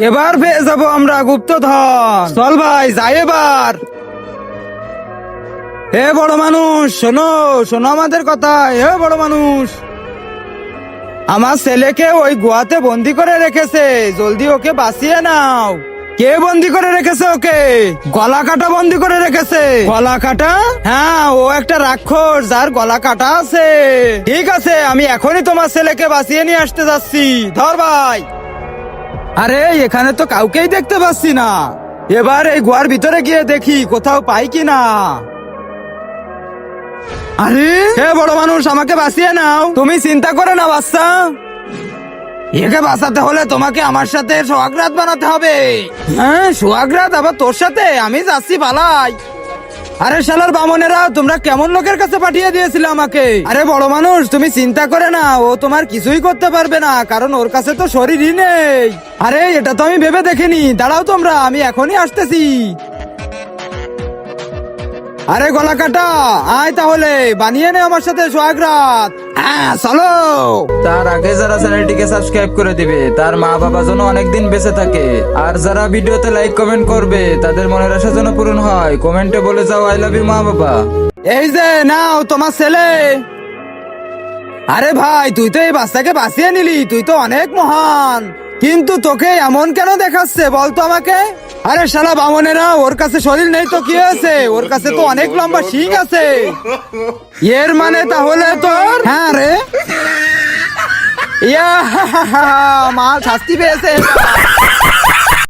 এবার পেয়ে যাবো আমরা গুপ্তধন। চল ভাই যাই এবার। হে বড় মানুষ, শোনো শোনো আমাদের কথা। হে বড় মানুষ, আমার ছেলেকে ওই গুহাতে বন্দি করে রেখেছে, জলদি ওকে বাঁচিয়ে নাও। কে বন্দি করে রেখেছে ওকে? গলা কাটা বন্দি করে রেখেছে। গলা কাটা? হ্যাঁ, ও একটা রাক্ষস যার গলা কাটা আছে। ঠিক আছে, আমি এখনই তোমার ছেলেকে বাঁচিয়ে নিয়ে আসতে যাচ্ছি। ধর ভাই। আরে এখানে তো কাউকেই দেখতে পাচ্ছি না। এবার এই গুহার ভিতরে গিয়ে দেখি কোথাও পাই কিনা। আরে হে বড় মানুষ, আমাকে বাঁচিয়ে নাও। তুমি চিন্তা করে না বাচ্চা, একে বাঁচাতে হলে তোমাকে আমার সাথে সোহাগরাত বানাতে হবে। হ্যাঁ, সোহাগরাত আবার তোর সাথে? আমি যাচ্ছি পালাই। আরে শালার বামনেরা, তোমরা কেমন লোকের কাছে পাঠিয়ে দিয়েছিলে আমাকে? আরে বড় মানুষ, তুমি চিন্তা করে না, ও তোমার কিছুই করতে পারবে না, কারণ ওর কাছে তো শরীরই নেই। আরে এটা তো আমি ভেবে দেখিনি। দাঁড়াও তোমরা, আমি এখনই আসতেছি। আরে গলা কাটা, আয় তাহলে বানিয়ে নে আমার সাথে সোহাগরাত। হ্যাঁ চলো। তার আগে যারা চ্যানেলটিকে সাবস্ক্রাইব করে দিবে তার মা বাবা যেন অনেকদিন বেঁচে থাকে, আর যারা ভিডিওতে লাইক কমেন্ট করবে তাদের মনের আশা যেন পূরণ হয়। কমেন্টে বলে যাও আই লাভ ইউ মা বাবা। এই যে নাও তোমার ছেলে। আরে ভাই, তুই তো এই বাচ্চাকে বাঁচিয়ে নিলি, তুই তো অনেক মহান। কিন্তু তোকে এমন কেন দেখাচ্ছে বলতো আমাকে? আরে শালা বামনেরা, ওর কাছে শরীর নেই তো কি হয়েছে? ওর কাছে তো অনেক লম্বা শিং আছে। এর মানে তাহলে তোর, হ্যাঁ রে, ইয়া মাল শাস্তি পেয়েছে।